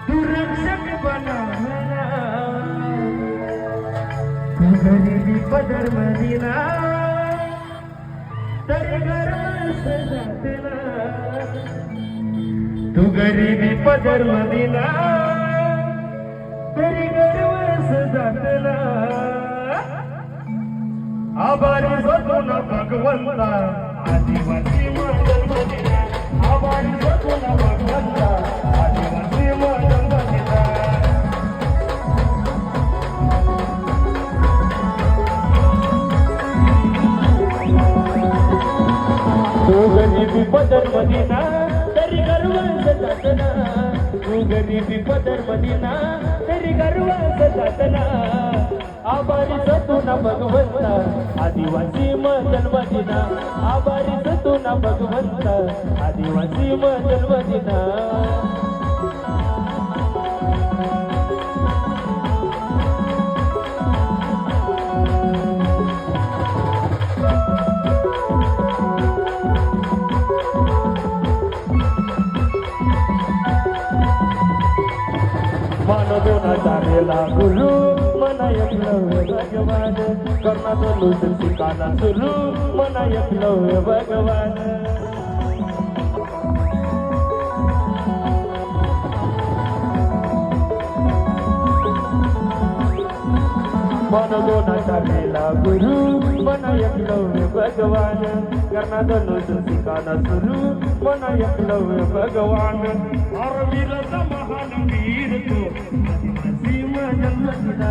तू रक्षक बना तू गरीबी पदर मदीना तर गर्व सजातना तू गरीबी पदर मदीना तरी गर्व सजातना आभारी जगो ना भगवंता आदिवासी मंडल मदीना आभारी जगो ना भगवंता आदिवासी मंडल मदीना तू गरीबी पदर मदीना तरी गर्व सजातना तू गरीबी पदर मदीना तरी गर्व सजातना आभारी तू ना भगवंता आदिवासी मंडल मदीना आभारी तू ना भगवंता आदिवासी मंडल मदीना मानवना चालेला गुरु मना एकलव्य भगवान कर्णाचा लूट शिकाना सुरू मना एकलव्य भगवान मानवना चालेला गुरु मना एकलव्य भगवान कर्णाचा लूट शिकाना सुरू मना एकलव्य भगवान महान वीर तो आदिवासी मंडल मदीना